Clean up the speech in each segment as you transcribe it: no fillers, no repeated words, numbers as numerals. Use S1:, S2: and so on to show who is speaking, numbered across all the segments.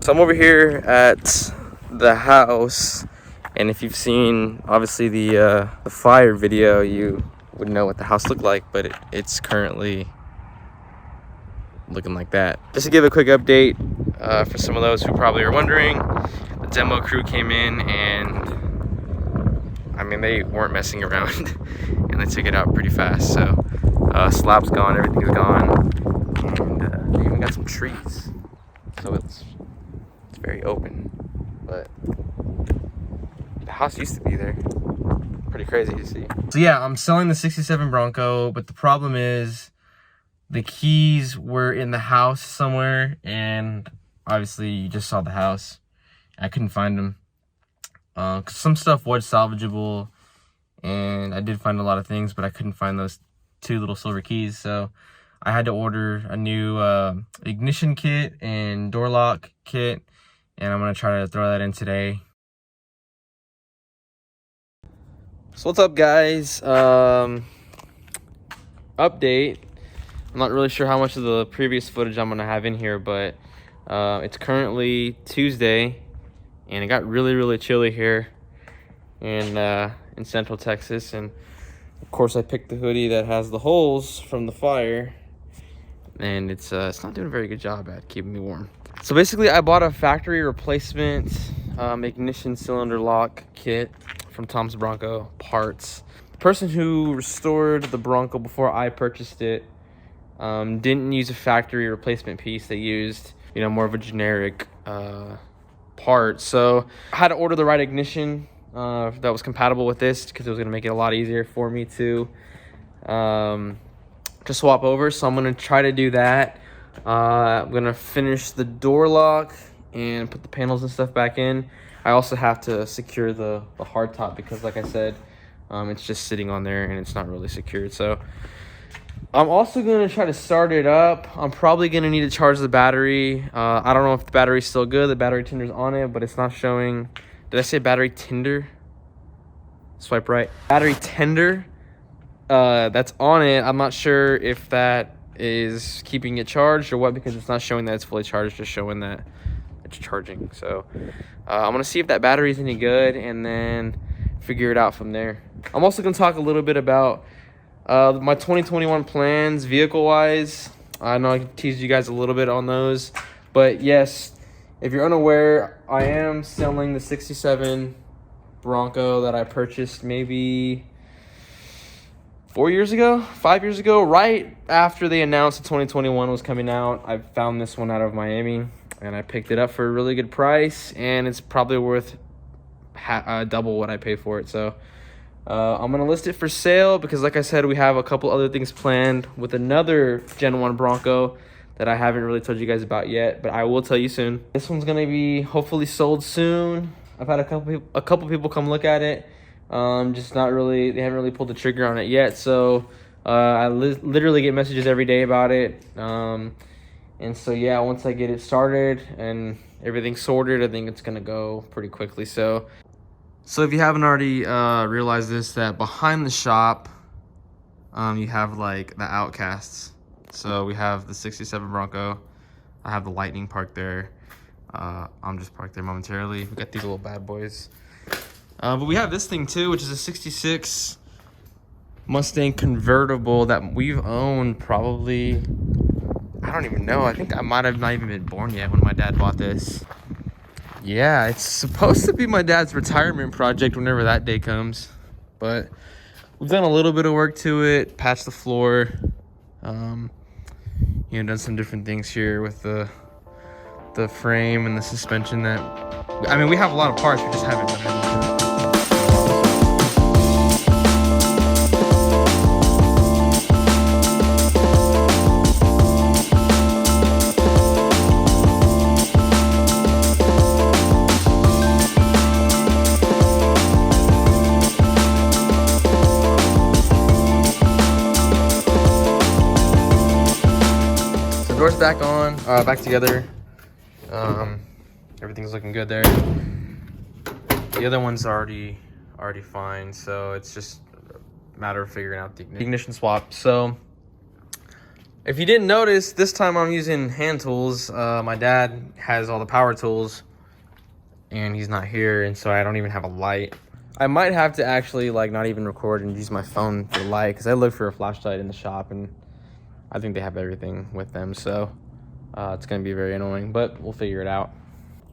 S1: So I'm over here at the house, and if you've seen obviously the fire video, you would know what the house looked like, but it's currently looking like that. Just to give a quick update for some of those who probably are wondering, the demo crew came in and I mean they weren't messing around and they took it out pretty fast. So slab's gone, everything's gone, and they even got some trees, so it's very open. But the house used to be there. Pretty crazy to see. So yeah, I'm selling the 67 Bronco, but the problem is the keys were in the house somewhere, and obviously you just saw the house. I couldn't find them. 'Cause some stuff was salvageable, and I did find a lot of things, but I couldn't find those 2 little silver keys. So I had to order a new ignition kit and door lock kit, and I'm gonna try to throw that in today. So what's up, guys? Update. I'm not really sure how much of the previous footage I'm gonna have in here, but it's currently Tuesday, and it got really chilly here in Central Texas. And of course, I picked the hoodie that has the holes from the fire, and it's not doing a very good job at keeping me warm. So basically, I bought a factory replacement ignition cylinder lock kit from Tom's Bronco Parts. The person who restored the Bronco before I purchased it didn't use a factory replacement piece. They used, you know, more of a generic part. So I had to order the right ignition that was compatible with this, because it was going to make it a lot easier for me to swap over. So I'm going to try to do that. I'm going to finish the door lock and put the panels and stuff back in. I also have to secure the hard top, because like I said, it's just sitting on there and it's not really secured. So I'm also going to try to start it up. I'm probably going to need to charge the battery. I don't know if the battery's still good. The battery tender's on it, but it's not showing. Did I say battery tender? Swipe right. Battery tender. That's on it. I'm not sure if that is keeping it charged or what, because it's not showing that it's fully charged, just showing that it's charging. So I'm going to see if that battery is any good and then figure it out from there. I'm also going to talk a little bit about my 2021 plans vehicle-wise. I know I teased you guys a little bit on those, but yes, if you're unaware, I am selling the 67 Bronco that I purchased maybe 5 years ago, right after they announced the 2021 was coming out. I found this one out of Miami, and I picked it up for a really good price, and it's probably worth double what I paid for it. So I'm gonna list it for sale, because like I said, we have a couple other things planned with another Gen 1 Bronco that I haven't really told you guys about yet, but I will tell you soon. This one's gonna be hopefully sold soon. I've had a couple people come look at it. Just not really, they haven't really pulled the trigger on it yet. So I literally get messages every day about it. And so yeah, once I get it started and everything sorted, I think it's gonna go pretty quickly. So if you haven't already realized this, that behind the shop, you have like the outcasts. So we have the 67 Bronco. I have the Lightning parked there. I'm just parked there momentarily. We got these little bad boys. But we have this thing too, which is a 66 Mustang convertible that we've owned probably, I don't even know. I think I might have not even been born yet when my dad bought this. Yeah, it's supposed to be my dad's retirement project whenever that day comes. But we've done a little bit of work to it, patched the floor, you know, done some different things here with the frame and the suspension. That, I mean, we have a lot of parts, we just haven't done anything. Doors back on, back together. Everything's looking good there. The other one's already fine, so it's just a matter of figuring out the ignition swap. So If you didn't notice, this time I'm using hand tools. My dad has all the power tools and he's not here, and so I don't even have a light. I might have to actually like not even record and use my phone for light, because I looked for a flashlight in the shop and I think they have everything with them, so it's gonna be very annoying, but we'll figure it out.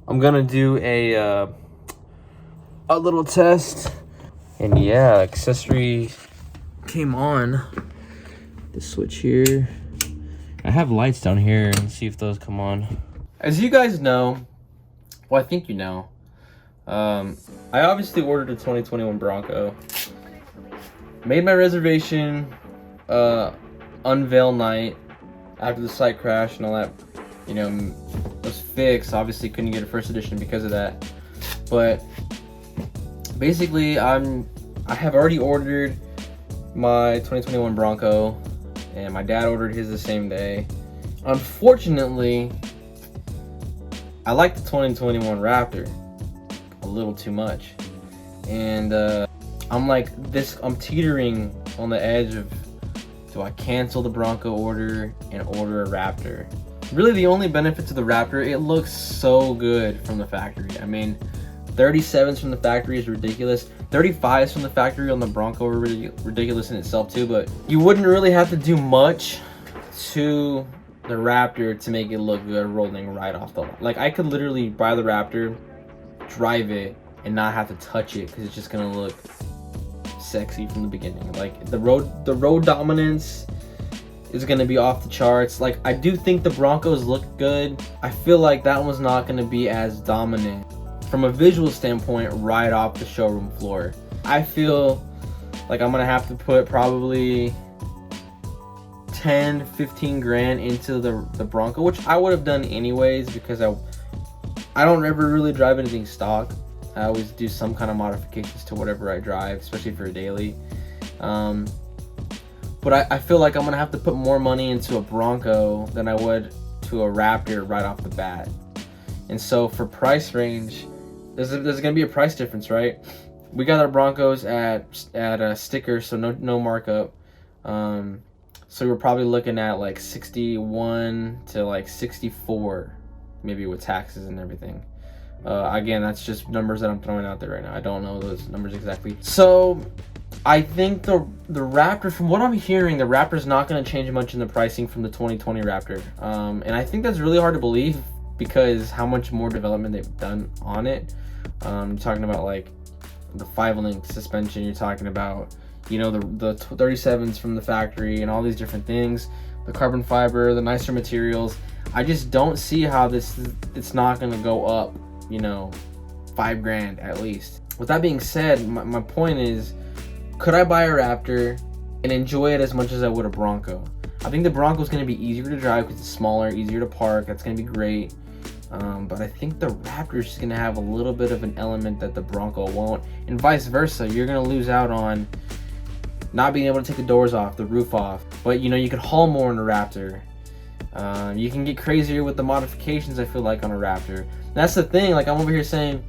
S1: I'm gonna do a little test, and yeah, accessory came on. The switch here. I have lights down here. Let's see if those come on. As you guys know, well, I think you know, I obviously ordered a 2021 Bronco. Made my reservation unveil night after the site crash and all that, you know, was fixed. Obviously couldn't get a first edition because of that. But basically I have already ordered my 2021 Bronco, and my dad ordered his the same day. Unfortunately, I like the 2021 Raptor a little too much, and I'm teetering on the edge of, do I cancel the Bronco order and order a Raptor? Really, the only benefit to the Raptor, it looks so good from the factory. I mean, 37s from the factory is ridiculous. 35s from the factory on the Bronco are really ridiculous in itself too, but you wouldn't really have to do much to the Raptor to make it look good rolling right off the line. Like, I could literally buy the Raptor, drive it, and not have to touch it, because it's just gonna look sexy from the beginning. Like, the road dominance is gonna be off the charts. Like, I do think the Broncos look good. I feel like that one's not gonna be as dominant from a visual standpoint right off the showroom floor. I feel like I'm gonna have to put probably 10-15 grand into the Bronco, which I would have done anyways, because I don't ever really drive anything stock. I always do some kind of modifications to whatever I drive, especially for a daily. But I feel like I'm gonna have to put more money into a Bronco than I would to a Raptor right off the bat. And so for price range, there's gonna be a price difference, right? We got our Broncos at a sticker, so no markup. So we're probably looking at like 61 to like 64, maybe with taxes and everything. Again, that's just numbers that I'm throwing out there right now. I don't know those numbers exactly. So I think the Raptor, from what I'm hearing, the Raptor's not going to change much in the pricing from the 2020 Raptor. And I think that's really hard to believe, because how much more development they've done on it. You're talking about like the 5-link suspension. You're talking about, you know, the 37s from the factory and all these different things. The carbon fiber, the nicer materials. I just don't see how it's not going to go up, you know, 5 grand at least. With that being said, my point is, could I buy a Raptor and enjoy it as much as I would a Bronco? I think the Bronco is going to be easier to drive because it's smaller, easier to park. That's going to be great. But I think the Raptor is just going to have a little bit of an element that the Bronco won't, and vice versa. You're going to lose out on not being able to take the doors off, the roof off. But, you know, you could haul more in a Raptor. You can get crazier with the modifications, I feel like, on a Raptor. That's the thing. Like, I'm over here saying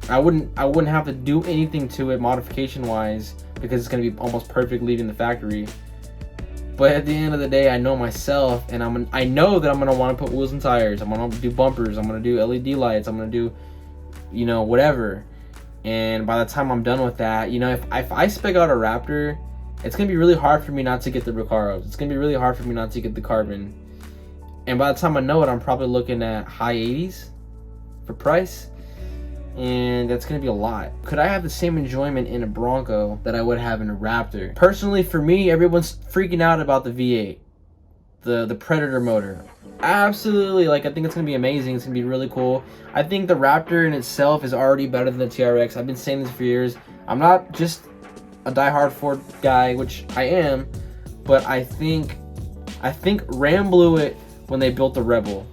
S1: I wouldn't have to do anything to it modification wise, because it's going to be almost perfect leaving the factory. But at the end of the day, I know myself, and I know that I'm going to want to put wheels and tires. I'm going to do bumpers. I'm going to do LED lights. I'm going to do, you know, whatever. And by the time I'm done with that, you know, if I spec out a Raptor, it's going to be really hard for me not to get the Recaros. It's going to be really hard for me not to get the carbon. And by the time I know it, I'm probably looking at high 80s for price. And that's going to be a lot. Could I have the same enjoyment in a Bronco that I would have in a Raptor? Personally, for me, everyone's freaking out about the V8, the Predator motor. Absolutely, like, I think it's going to be amazing. It's going to be really cool. I think the Raptor in itself is already better than the TRX. I've been saying this for years. I'm not just a diehard Ford guy, which I am, but I think Ram blew it when they built the Rebel.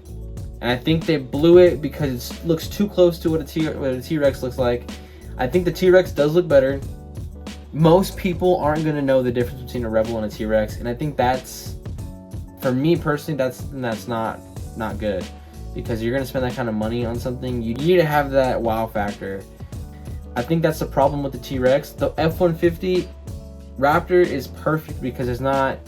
S1: And I think they blew it because it looks too close to what a T-Rex looks like. I think the T-Rex does look better. Most people aren't going to know the difference between a Rebel and a T-Rex. And I think that's, for me personally, that's not good. Because you're going to spend that kind of money on something, you need to have that wow factor. I think that's the problem with the T-Rex. The F-150 Raptor is perfect because it's not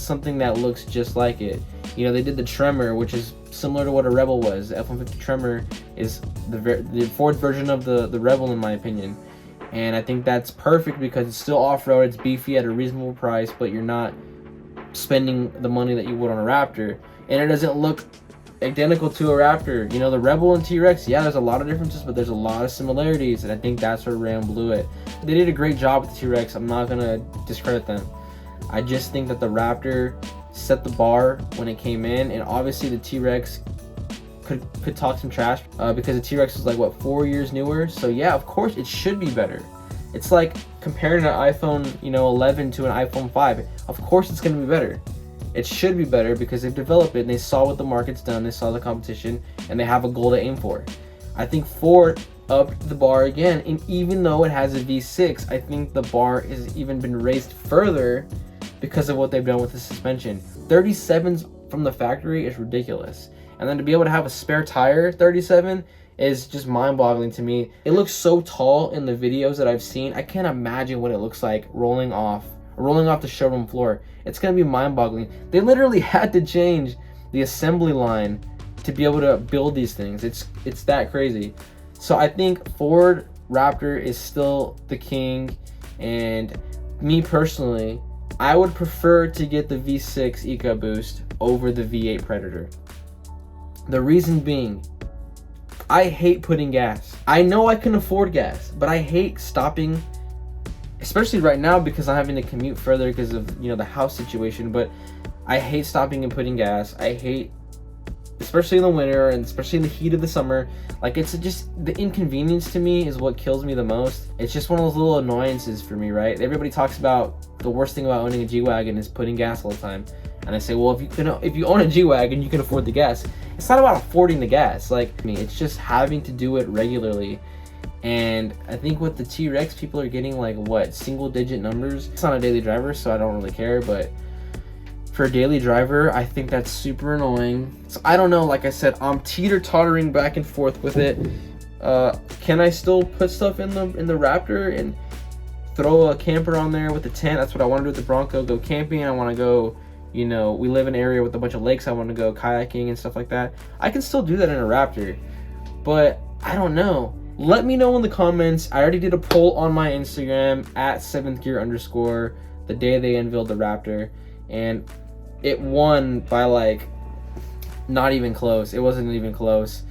S1: something that looks just like it. You know, they did the Tremor, which is similar to what a Rebel was. The F-150 Tremor is the Ford version of the Rebel, in my opinion. And I think that's perfect because it's still off-road, it's beefy at a reasonable price, but you're not spending the money that you would on a Raptor. And it doesn't look identical to a Raptor. You know, the Rebel and T-Rex, yeah, there's a lot of differences, but there's a lot of similarities, and I think that's where Ram blew it. They did a great job with the T-Rex. I'm not going to discredit them. I just think that the Raptor set the bar when it came in, and obviously the T-Rex could talk some trash because the T-Rex was like, what, 4 years newer? So yeah, of course it should be better. It's like comparing an iPhone, you know, 11 to an iPhone 5. Of course it's going to be better. It should be better because they've developed it and they saw what the market's done, they saw the competition, and they have a goal to aim for. I think Ford upped the bar again, and even though it has a V6, I think the bar has even been raised further because of what they've done with the suspension. 37s from the factory is ridiculous. And then to be able to have a spare tire 37 is just mind-boggling to me. It looks so tall in the videos that I've seen. I can't imagine what it looks like rolling off the showroom floor. It's gonna be mind-boggling. They literally had to change the assembly line to be able to build these things. It's that crazy. So I think Ford Raptor is still the king, and me personally, I would prefer to get the V6 EcoBoost over the V8 Predator. The reason being, I hate putting gas. I know I can afford gas, but I hate stopping, especially right now because I'm having to commute further because of, you know, the house situation. But I hate stopping and putting gas. I hate, especially in the winter and especially in the heat of the summer. Like, it's just, the inconvenience to me is what kills me the most. It's just one of those little annoyances for me, right? Everybody talks about the worst thing about owning a G-Wagon is putting gas all the time. And I say, well, if you own a G-Wagon, you can afford the gas. It's not about affording the gas. Like, I mean, it's just having to do it regularly. And I think with the T-Rex, people are getting like, what, single-digit numbers? It's not a daily driver, so I don't really care. But for a daily driver, I think that's super annoying. So I don't know. Like I said, I'm teeter-tottering back and forth with it. Can I still put stuff in the Raptor and throw a camper on there with the tent? That's what I want to do with the Bronco. Go camping. I want to go. You know, we live in an area with a bunch of lakes. I want to go kayaking and stuff like that. I can still do that in a Raptor, but I don't know. Let me know in the comments. I already did a poll on my Instagram at 7thgear_ the day they unveiled the Raptor, and it won by like not even close. It wasn't even close.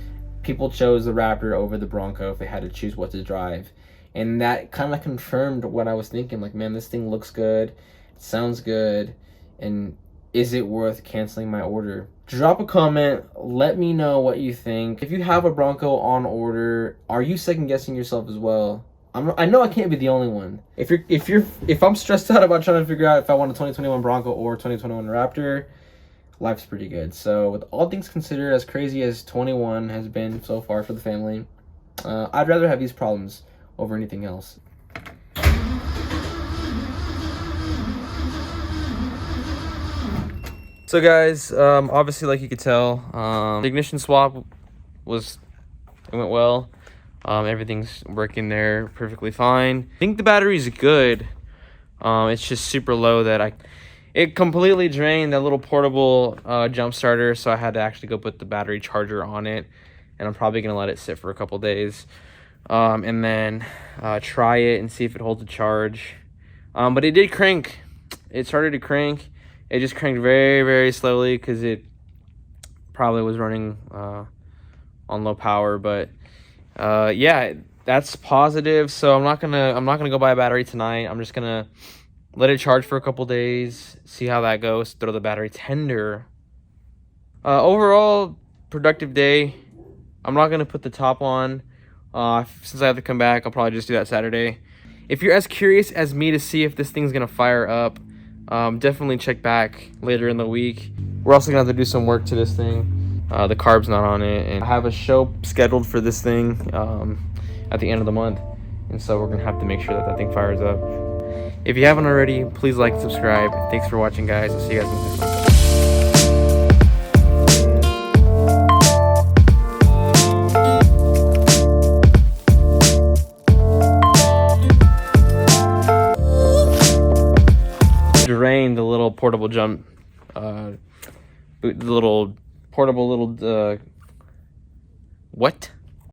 S1: People chose the Raptor over the Bronco if they had to choose what to drive, and that kind of confirmed what I was thinking. Like, man, this thing looks good, it sounds good, and is it worth canceling my order? Drop a comment, let me know what you think. If you have a Bronco on order, are you second guessing yourself as well? I know I can't be the only one. If I'm stressed out about trying to figure out if I want a 2021 Bronco or 2021 Raptor, life's pretty good. So with all things considered, as crazy as 21 has been so far for the family, I'd rather have these problems over anything else. So guys, obviously, like you could tell, the ignition swap went well. Everything's working there perfectly fine. I think the battery's good. It's just super low that it completely drained that little portable jump starter, so I had to actually go put the battery charger on it, and I'm probably gonna let it sit for a couple days, and then try it and see if it holds a charge. But it did crank. It started to crank. It just cranked very, very slowly because it probably was running on low power. But yeah, that's positive. So I'm not gonna go buy a battery tonight. I'm just gonna let it charge for a couple days, see how that goes. Throw the battery tender. Overall, productive day. I'm not gonna put the top on since I have to come back. I'll probably just do that Saturday. If you're as curious as me to see if this thing's gonna fire up, definitely check back later in the week. We're also gonna have to do some work to this thing. The carb's not on it, and I have a show scheduled for this thing at the end of the month, and so we're gonna have to make sure that that thing fires up. If you haven't already, please like and subscribe. Thanks for watching, guys. I'll see you guys in the next one. Drained the little portable jump the little portable little what?